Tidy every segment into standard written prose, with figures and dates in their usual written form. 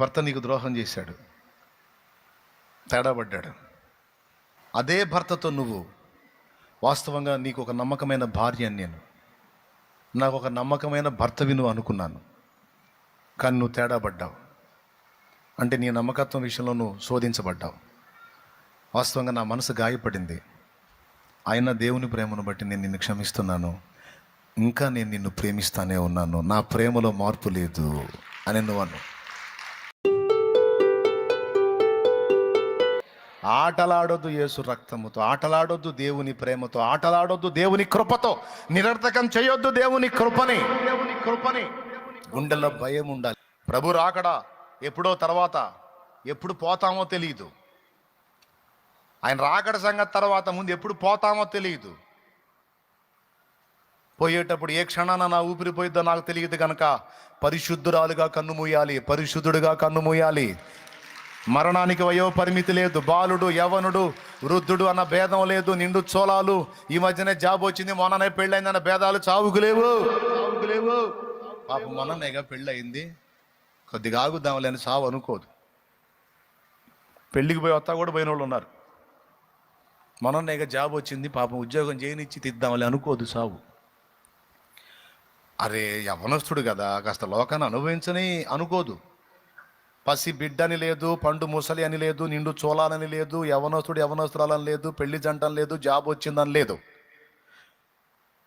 భర్త నీకు ద్రోహం చేశాడు, తేడా పడ్డాడు. అదే భర్తతో నువ్వు వాస్తవంగా నీకు ఒక నమ్మకమైన భార్య అని నాకు ఒక నమ్మకమైన భర్తవి నువ్వు అనుకున్నాను, కానీ నువ్వు తేడా పడ్డావు. అంటే నీ నమ్మకత్వం విషయంలో నువ్వు శోధించబడ్డావు. వాస్తవంగా నా మనసు గాయపడింది. అయినా దేవుని ప్రేమను బట్టి నేను నిన్ను క్షమిస్తున్నాను, ఇంకా నేను నిన్ను ప్రేమిస్తానే ఉన్నాను, నా ప్రేమలో మార్పు లేదు అని నువ్వు అను. ఆటలాడొద్దు యేసు రక్తముతో, ఆటలాడొద్దు దేవుని ప్రేమతో, ఆటలాడొద్దు దేవుని కృపతో, నిరర్థకం చేయొద్దు దేవుని కృపని. గుండెల్లో భయం ఉండాలి. ప్రభు రాకడా ఎప్పుడో తర్వాత, ఎప్పుడు పోతామో తెలియదు. ఆయన రాకడ సంగతి తర్వాత, ముందు ఎప్పుడు పోతామో తెలియదు. పోయేటప్పుడు ఏ క్షణాన నా ఊపిరి పోయిద్దో నాకు తెలియదు కనుక పరిశుద్ధురాలుగా కన్నుమూయాలి, పరిశుద్ధుడుగా కన్నుమూయాలి. మరణానికి వయో పరిమితి లేదు, బాలుడు యవనుడు వృద్ధుడు అన్న భేదం లేదు, నిండు చోళాలు, ఈ మధ్యనే జాబ్ వచ్చింది, మొన్ననే పెళ్ళయిందన్న భేదాలు చావుకు లేవు. పాపం మొన్ననేగా పెళ్ళయింది, కొద్దిగా ఆగుద్దాంలేని సావు అనుకోదు. పెళ్ళికి పోయి వస్తా కూడా పోయిన వాళ్ళు ఉన్నారు. మొన్ననేగా జాబ్ వచ్చింది, పాపం ఉద్యోగం చేయనిచ్చి తిద్దాంలే అనుకోదు సావు. అరే యవనస్తుడు కదా, కాస్త లోకాన్ని అనుభవించని అనుకోదు. పసి బిడ్డని లేదు, పండు ముసలి అని లేదు, నిండు చోళాలని లేదు, యవనస్తుడు యవనస్తురాలని లేదు, పెళ్లి జంటని లేదు, జాబ్ వచ్చిందని లేదు,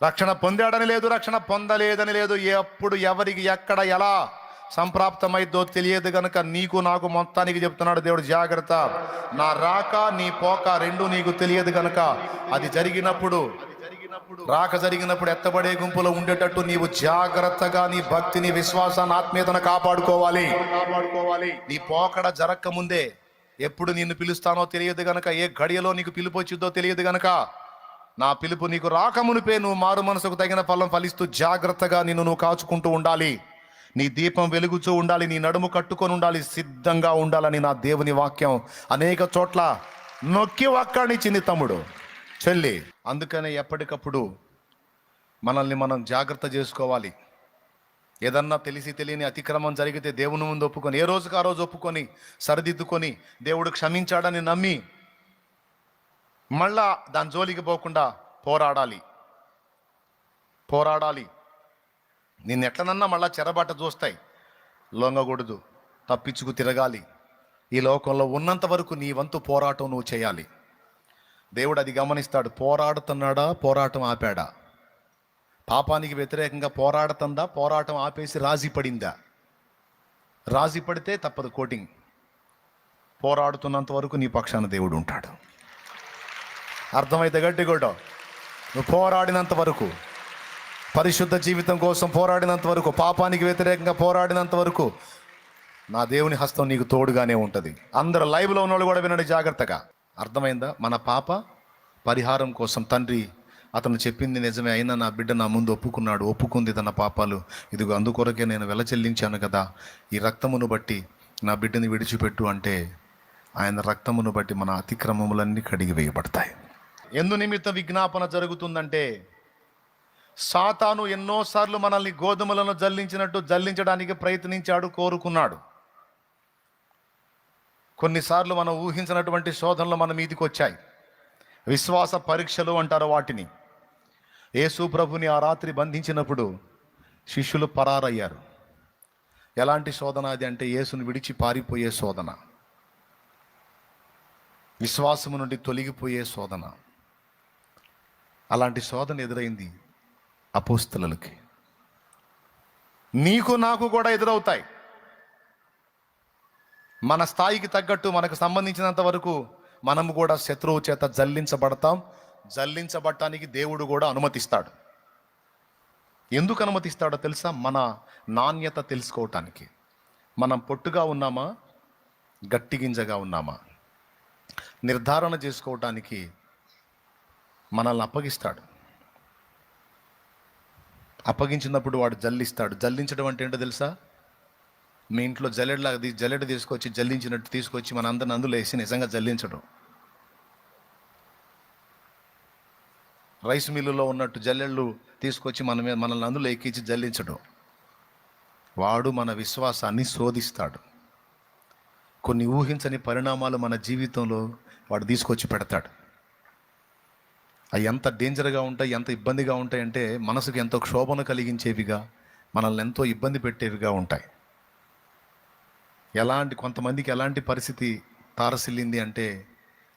రక్షణ పొందాడని లేదు, రక్షణ పొందలేదని లేదు. ఎప్పుడు ఎవరికి ఎక్కడ ఎలా సంప్రాప్తమైద్దో తెలియదు కనుక నీకు నాకు మొత్తానికి చెప్తున్నాడు దేవుడు, జాగ్రత్త, నా రాక నీ పోక రెండు నీకు తెలియదు కనుక అది జరిగినప్పుడు, రాక జరిగినప్పుడు ఎత్తబడే గుంపులో ఉండేటట్టు నీవు జాగ్రత్తగా నీ భక్తిని, విశ్వాసాన్ని, ఆత్మీయతను కాపాడుకోవాలి. నీ పోకడ జరక్క ముందే, ఎప్పుడు నిన్ను పిలుస్తానో తెలియదు గనక, ఏ గడియలో నీకు పిలుపు వచ్చిద్దో తెలియదు గనక, నా పిలుపు నీకు రాకమునిపే నువ్వు మారు మనసుకు తగిన ఫలం ఫలిస్తూ జాగ్రత్తగా నిన్ను నువ్వు కాచుకుంటూ ఉండాలి. నీ దీపం వెలుగుతూ ఉండాలి, నీ నడుము కట్టుకొని ఉండాలి, సిద్ధంగా ఉండాలని నా దేవుని వాక్యం అనేక చోట్ల నొక్కి వక్కాణిచ్చింది తమ్ముడు, చెల్లి. అందుకనే ఎప్పటికప్పుడు మనల్ని మనం జాగ్రత్త చేసుకోవాలి. ఏదన్నా తెలిసి తెలియని అతిక్రమం జరిగితే దేవుని ముందు ఒప్పుకొని, ఏ రోజుకు ఆ రోజు ఒప్పుకొని సరిదిద్దుకొని దేవుడు క్షమించాడని నమ్మి మళ్ళా దాని జోలికి పోకుండా పోరాడాలి. నిన్ను ఎట్లనన్నా మళ్ళా చెరబాట చూస్తాయి, లొంగకూడదు, తప్పించుకు తిరగాలి. ఈ లోకంలో ఉన్నంత వరకు నీ వంతు పోరాటం నువ్వు చేయాలి. దేవుడు అది గమనిస్తాడు. పోరాడుతున్నాడా, పోరాటం ఆపాడా? పాపానికి వ్యతిరేకంగా పోరాడుతుందా, పోరాటం ఆపేసి రాజీ పడిందా? రాజీ పడితే తప్పదు కోటింగ్. పోరాడుతున్నంత వరకు నీ పక్షాన దేవుడు ఉంటాడు. అర్థమైతే గట్టి కూడా, నువ్వు పోరాడినంత వరకు, పరిశుద్ధ జీవితం కోసం పోరాడినంత వరకు, పాపానికి వ్యతిరేకంగా పోరాడినంత వరకు నా దేవుని హస్తం నీకు తోడుగానే ఉంటుంది. అందరూ లైవ్లో ఉన్నవాళ్ళు కూడా వినండి జాగ్రత్తగా. అర్థమైందా? మన పాప పరిహారం కోసం తండ్రి అతను చెప్పింది నిజమే, అయినా నా బిడ్డ నా ముందు ఒప్పుకుంది తన పాపాలు, ఇదిగో అందుకొరకే నేను వెల చెల్లించాను కదా, ఈ రక్తమును బట్టి నా బిడ్డని విడిచిపెట్టు అంటే ఆయన రక్తమును బట్టి మన అతిక్రమములన్నీ కడిగి వేయబడతాయి. ఎందు నిమిత్తం విజ్ఞాపన జరుగుతుందంటే, సాతాను ఎన్నోసార్లు మనల్ని గోధుమలను జల్లించినట్టు జల్లించడానికి ప్రయత్నించాడు, కోరుకున్నాడు. కొన్నిసార్లు మనం ఊహించినటువంటి శోధనలు మన మీదికి వచ్చాయి. విశ్వాస పరీక్షలు అంటారు వాటిని. యేసు ప్రభుని ఆ రాత్రి బంధించినప్పుడు శిష్యులు పరారయ్యారు. ఎలాంటి శోధన అది అంటే, యేసును విడిచి పారిపోయే శోధన, విశ్వాసము నుండి తొలగిపోయే శోధన. అలాంటి శోధన ఎదురైంది అపోస్తలులకి. నీకు నాకు కూడా ఎదురవుతాయి. మన స్థాయికి తగ్గట్టు, మనకు సంబంధించినంత వరకు మనము కూడా శత్రువు చేత జల్లించబడతాం. జల్లించబడటానికి దేవుడు కూడా అనుమతిస్తాడు. ఎందుకు అనుమతిస్తాడో తెలుసా? మన నాణ్యత తెలుసుకోవటానికి. మనం పొట్టుగా ఉన్నామా, గట్టి గింజగా ఉన్నామా నిర్ధారణ చేసుకోవటానికి మనల్ని అప్పగిస్తాడు. అప్పగించినప్పుడు వాడు జల్లిస్తాడు. జల్లించడం అంటే ఏంటో తెలుసా? మీ ఇంట్లో జల్లెడ తీసుకొచ్చి జల్లించినట్టు తీసుకొచ్చి మన అందరిని అందులో వేసి నిజంగా జల్లించడం. రైస్ మిల్లులో ఉన్నట్టు జల్లెళ్ళు తీసుకొచ్చి మనల్ని అందులో ఎక్కించి జల్లించడం. వాడు మన విశ్వాసాన్ని శోధిస్తాడు. కొన్ని ఊహించని పరిణామాలు మన జీవితంలో వాడు తీసుకొచ్చి పెడతాడు. అవి ఎంత డేంజర్గా ఉంటాయి, ఎంత ఇబ్బందిగా ఉంటాయంటే మనసుకు ఎంతో క్షోభను కలిగించేవిగా, మనల్ని ఎంతో ఇబ్బంది పెట్టేవిగా ఉంటాయి. కొంతమందికి ఎలాంటి పరిస్థితి తారసిల్లింది అంటే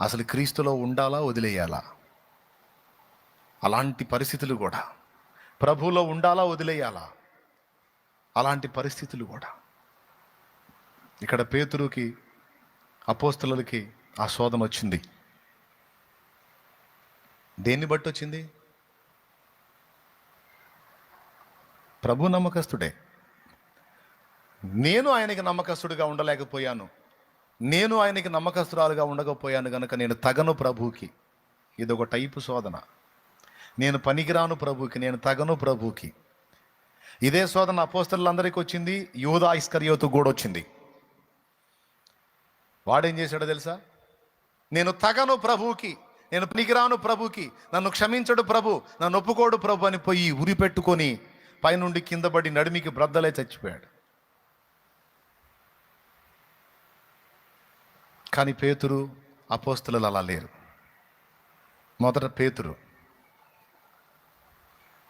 అసలు క్రీస్తులో ఉండాలా వదిలేయాలా, అలాంటి పరిస్థితులు కూడా. ప్రభువులో ఉండాలా వదిలేయాలా, అలాంటి పరిస్థితులు కూడా. ఇక్కడ పేతురుకి, అపోస్తలులకి ఆ శోధన వచ్చింది. దేన్ని బట్టి వచ్చింది? ప్రభు నమ్మకస్తుడే. నేను ఆయనకి నమ్మకస్తుడిగా ఉండలేకపోయాను, నేను ఆయనకి నమ్మకస్తురాలుగా ఉండకపోయాను కనుక నేను తగను ప్రభువుకి. ఇదొక టైపు శోధన. నేను పనికిరాను ప్రభువుకి, నేను తగను ప్రభువుకి. ఇదే శోధన అపోస్తలులందరికీ వచ్చింది, యూదా ఇస్కరియోతు కూడా వచ్చింది. వాడేం చేశాడో తెలుసా? నేను తగను ప్రభువుకి, నేను పనికిరాను ప్రభువుకి, నన్ను క్షమించడు ప్రభు, నన్ను ఒప్పుకోడు ప్రభు అని పోయి ఉరి పెట్టుకొని పైనుండి కింద పడి నడిమికి బ్రద్దలై చచ్చిపోయాడు. కానీ పేతురు, అపోస్తలులు అలా లేరు. మొదట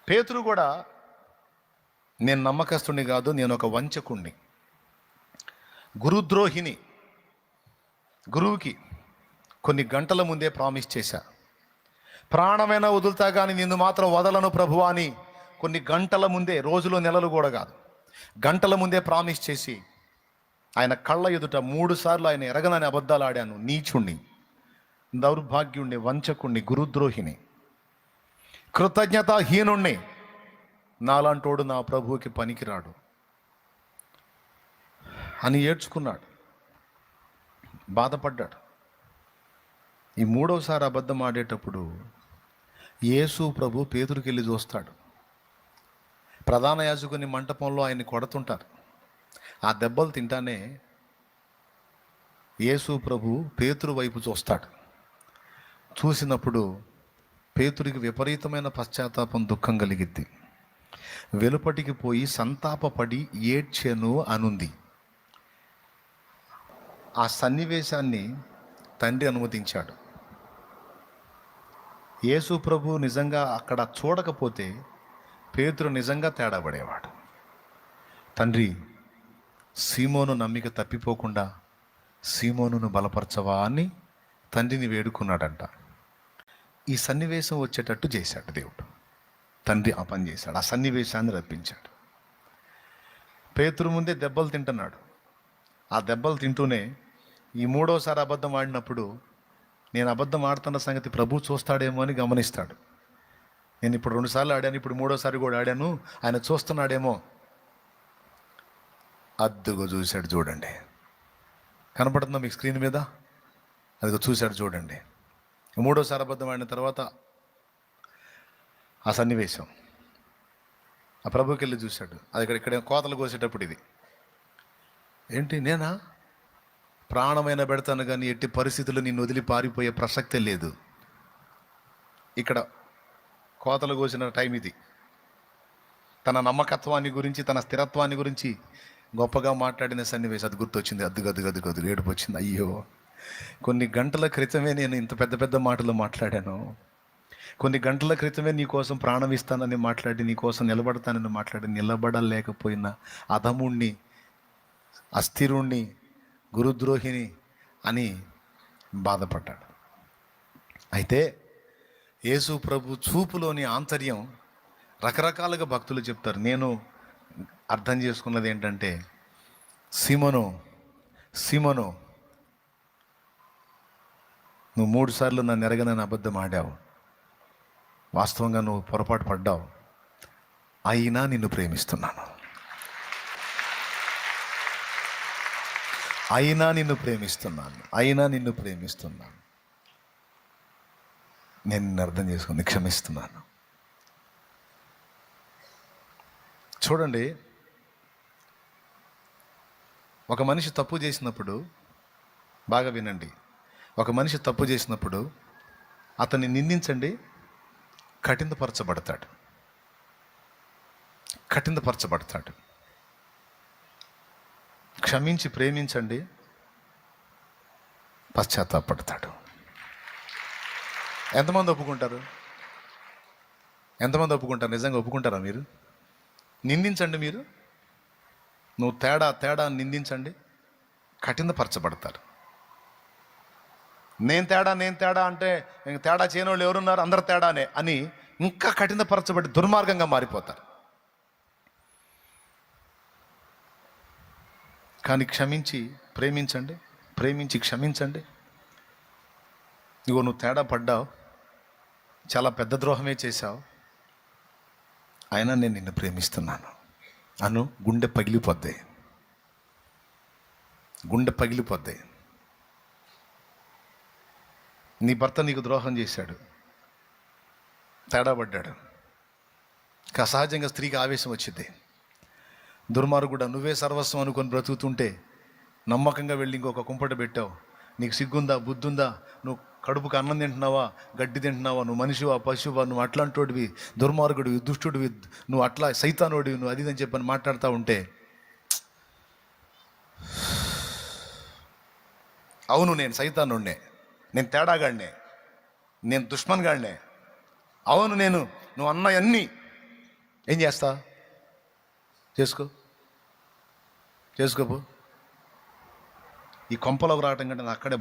పేతురు కూడా నేను నమ్మకస్తుడిని కాదు, నేను ఒక వంచకుణ్ణి, గురుద్రోహిని. గురువుకి కొన్ని గంటల ముందే ప్రామిస్ చేశా, ప్రాణమైనా వదులుతా కానీ నిన్ను మాత్రం వదలను ప్రభువా అని కొన్ని గంటల ముందే, రోజులు నెలలు కూడా కాదు, గంటల ముందే ప్రామిస్ చేసి ఆయన కళ్ళ ఎదుట 3 సార్లు ఆయన ఎరగనని అబద్ధాలు ఆడాను. నీచుణ్ణి, దౌర్భాగ్యుణ్ణి, వంచకుణ్ణి, గురుద్రోహిని, కృతజ్ఞతాహీనుణ్ణి, నాలాంటోడు నా ప్రభువుకి పనికిరాడు అని ఏడ్చుకున్నాడు, బాధపడ్డాడు. ఈ 3వసారి అబద్ధం ఆడేటప్పుడు యేసు ప్రభు పేతురుకి వెళ్ళి చూస్తాడు. ప్రధాన యాజకుని మంటపంలో ఆయన్ని కొడుతుంటారు. ఆ దెబ్బలు తింటానే యేసు ప్రభు పేతురు వైపు చూస్తాడు. చూసినప్పుడు పేతురికి విపరీతమైన పశ్చాత్తాపం, దుఃఖం కలిగిద్ది. వెలుపటికి పోయి సంతాపపడి ఏడ్చెను అనుంది. ఆ సన్నివేశాన్ని తండ్రి అనుమతించాడు. యేసు ప్రభు నిజంగా అక్కడ చూడకపోతే పేతురు నిజంగా తేడా పడేవాడు. తండ్రి, సీమోను నమ్మిక తప్పిపోకుండా సీమోనును బలపరచవా అని తండ్రిని వేడుకున్నాడంట. ఈ సన్నివేశం వచ్చేటట్టు చేశాడు దేవుడు. తండ్రి ఆ పని చేశాడు, ఆ సన్నివేశాన్ని రప్పించాడు. పేతురు ముందే దెబ్బలు తింటున్నాడు. ఆ దెబ్బలు తింటూనే ఈ 3వసారి అబద్ధం ఆడినప్పుడు నేను అబద్ధం ఆడుతున్న సంగతి ప్రభు చూస్తాడేమో అని గమనిస్తాడు. నేను ఇప్పుడు 2 సార్లు ఆడాను, ఇప్పుడు 3వసారి కూడా ఆడాను, ఆయన చూస్తున్నాడేమో. అద్దుగో చూశాడు, చూడండి, కనపడుతుందా మీకు స్క్రీన్ మీద? అదిగో చూశాడు, చూడండి. 3వసారి అబద్ధం ఆడిన తర్వాత ఆ సన్నివేశం ఆ ప్రభుకి వెళ్ళి చూశాడు. అది ఇక్కడ కోతలు కోసేటప్పుడు ఇది ఏంటి, నేనా ప్రాణమైన పెడతాను కానీ ఎట్టి పరిస్థితుల్లో నిన్ను వదిలి పారిపోయే ప్రసక్తే లేదు. ఇక్కడ కోతలు కోసిన టైం ఇది. తన నమ్మకత్వాన్ని గురించి, తన స్థిరత్వాన్ని గురించి గొప్పగా మాట్లాడిన సన్నివేశం అది గుర్తొచ్చింది. అద్దు ఏడుపు వచ్చింది. అయ్యో, కొన్ని గంటల క్రితమే నేను ఇంత పెద్ద పెద్ద మాటలు మాట్లాడాను. కొన్ని గంటల క్రితమే నీ కోసం ప్రాణం ఇస్తానని మాట్లాడి, నీ కోసం నిలబడతానని మాట్లాడి, నిలబడలేకపోయిన అధముణ్ణి, అస్థిరుణ్ణి, గురుద్రోహిని అని బాధపడ్డాడు. అయితే యేసు ప్రభు చూపులోని ఆంతర్యం రకరకాలుగా భక్తులు చెప్తారు. నేను అర్థం చేసుకున్నది ఏంటంటే, సీమోను నువ్వు 3 సార్లు నన్ను ఎరగనని అబద్ధం ఆడావు. వాస్తవంగా నువ్వు పొరపాటు పడ్డావు, అయినా నిన్ను ప్రేమిస్తున్నాను, అయినా నిన్ను ప్రేమిస్తున్నాను, నేను నిన్ను అర్థం చేసుకుని క్షమిస్తున్నాను. చూడండి, ఒక మనిషి తప్పు చేసినప్పుడు, బాగా వినండి, ఒక మనిషి తప్పు చేసినప్పుడు అతన్ని నిందించండి, కఠినపరచబడతాడు. క్షమించి ప్రేమించండి, పశ్చాత్తాపడతాడు. ఎంతమంది ఒప్పుకుంటారు? ఎంతమంది ఒప్పుకుంటారు? నిజంగా ఒప్పుకుంటారా మీరు? నిందించండి. మీరు నువ్వు తేడా నిందించండి, కఠినపరచబడతారు. నేను తేడా అంటే ఇంక తేడా చేయని వాళ్ళు ఎవరున్నారు? అందరు తేడానే అని ఇంకా కఠినపరచబడి దుర్మార్గంగా మారిపోతారు. కానీ క్షమించి ప్రేమించండి, ప్రేమించి క్షమించండి. ఇగో నువ్వు తేడా పడ్డావు, చాలా పెద్ద ద్రోహమే చేశావు, అయినా నేను నిన్ను ప్రేమిస్తున్నాను అను. గుండె పగిలిపోద్ది. నీ భర్త నీకు ద్రోహం చేశాడు, తేడా పడ్డాడు. సహజంగా స్త్రీకి ఆవేశం వచ్చింది. దుర్మార్గుడా, నువ్వే సర్వస్వం అనుకొని బ్రతుకుతుంటే నమ్మకంగా వెళ్ళి ఇంకొక కుంపట పెట్టావు. నీకు సిగ్గుందా, బుద్ధుందా? నువ్వు కడుపుకు అన్నం తింటున్నావా, గడ్డి తింటున్నావా? నువ్వు మనిషివా, పశువా? నువ్వు అట్లాంటోడివి, దుర్మార్గుడివి, దుష్టుడివి, నువ్వు అట్లా సైతానోడివి, నువ్వు అది అని చెప్పని మాట్లాడుతూ ఉంటే, అవును నేను సైతానుడినే, నేను తేడాగాడినే, నేను దుష్మన్గాడినే, అవును నువ్వు అన్నయన్నీ ఏం చేస్తా? చేసుకోపో. ఈ కొంపలోకి రావటం కంటే నా అక్కడే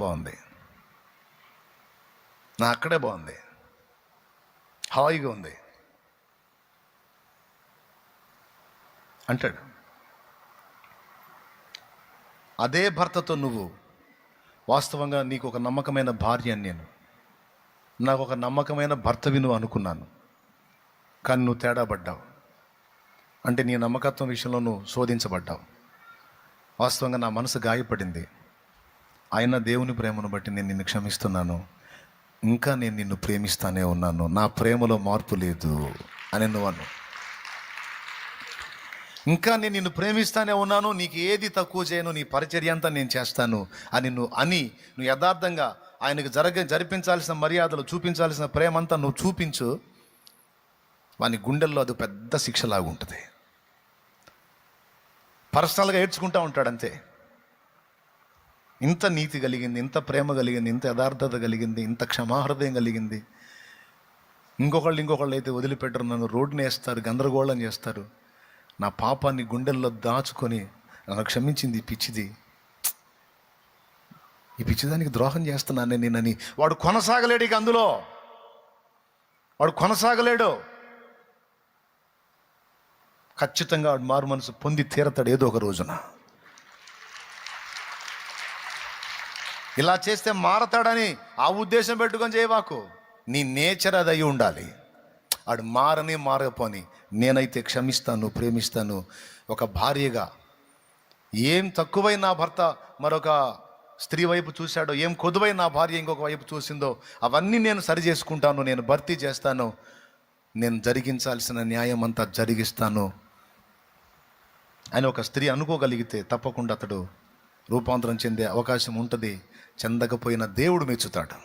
బాగుంది, హాయిగా ఉంది అంటాడు. అదే భర్తతో నువ్వు వాస్తవంగా నీకు ఒక నమ్మకమైన భార్య అని నాకు ఒక నమ్మకమైన భర్తవి నువ్వు అనుకున్నాను, కానీ నువ్వు తేడా పడ్డావు. అంటే నీ నమ్మకత్వం విషయంలో నువ్వు శోధించబడ్డావు. వాస్తవంగా నా మనసు గాయపడింది. ఆయన దేవుని ప్రేమను బట్టి నేను నిన్ను క్షమిస్తున్నాను, ఇంకా నేను నిన్ను ప్రేమిస్తానే ఉన్నాను, నా ప్రేమలో మార్పు లేదు అని నువ్వు అను. ఇంకా నేను నిన్ను ప్రేమిస్తానే ఉన్నాను, నీకు ఏది తక్కువ చేయను, నీ పరిచర్య అంతా నేను చేస్తాను అని నువ్వు యథార్థంగా ఆయనకు జరిపించాల్సిన మర్యాదలు, చూపించాల్సిన ప్రేమంతా నువ్వు చూపించు. వాని గుండెల్లో అది పెద్ద శిక్షలాగా ఉంటుంది. పర్సనల్గా ఏడ్చుకుంటూ ఉంటాడు అంతే. ఇంత నీతి కలిగింది, ఇంత ప్రేమ కలిగింది, ఇంత యథార్థత కలిగింది, ఇంత క్షమాహృదయం కలిగింది. ఇంకొకళ్ళు అయితే వదిలిపెట్టరు, నన్ను రోడ్డుని వేస్తారు, గందరగోళం చేస్తారు. నా పాపాన్ని గుండెల్లో దాచుకొని నన్ను క్షమించింది ఈ పిచ్చిదానికి ద్రోహం చేస్తున్నాను నేనని వాడు కొనసాగలేడు. ఇక అందులో వాడు కొనసాగలేడు. ఖచ్చితంగా వాడు మారు మనసు పొంది తీరతాడు ఏదో ఒక రోజున. ఇలా చేస్తే మారతాడని ఆ ఉద్దేశం పెట్టుకొని చేయవాకు. నీ నేచర్ అది అయి ఉండాలి. ఆడు మారకపోని నేనైతే క్షమిస్తాను, ప్రేమిస్తాను. ఒక భార్యగా ఏం తక్కువై నా భర్త మరొక స్త్రీ వైపు చూశాడో, ఏం కొదువై నా భార్య ఇంకొక వైపు చూసిందో, అవన్నీ నేను సరి చేసుకుంటాను, నేను భర్తీ చేస్తాను, నేను జరిగించాల్సిన న్యాయం అంతా జరిగిస్తాను అని ఒక స్త్రీ అనుకోగలిగితే తప్పకుండా అతడు రూపాంతరం చెందే అవకాశం ఉంటుంది. చెందకపోయిన దేవుడు మెచ్చుతాడు.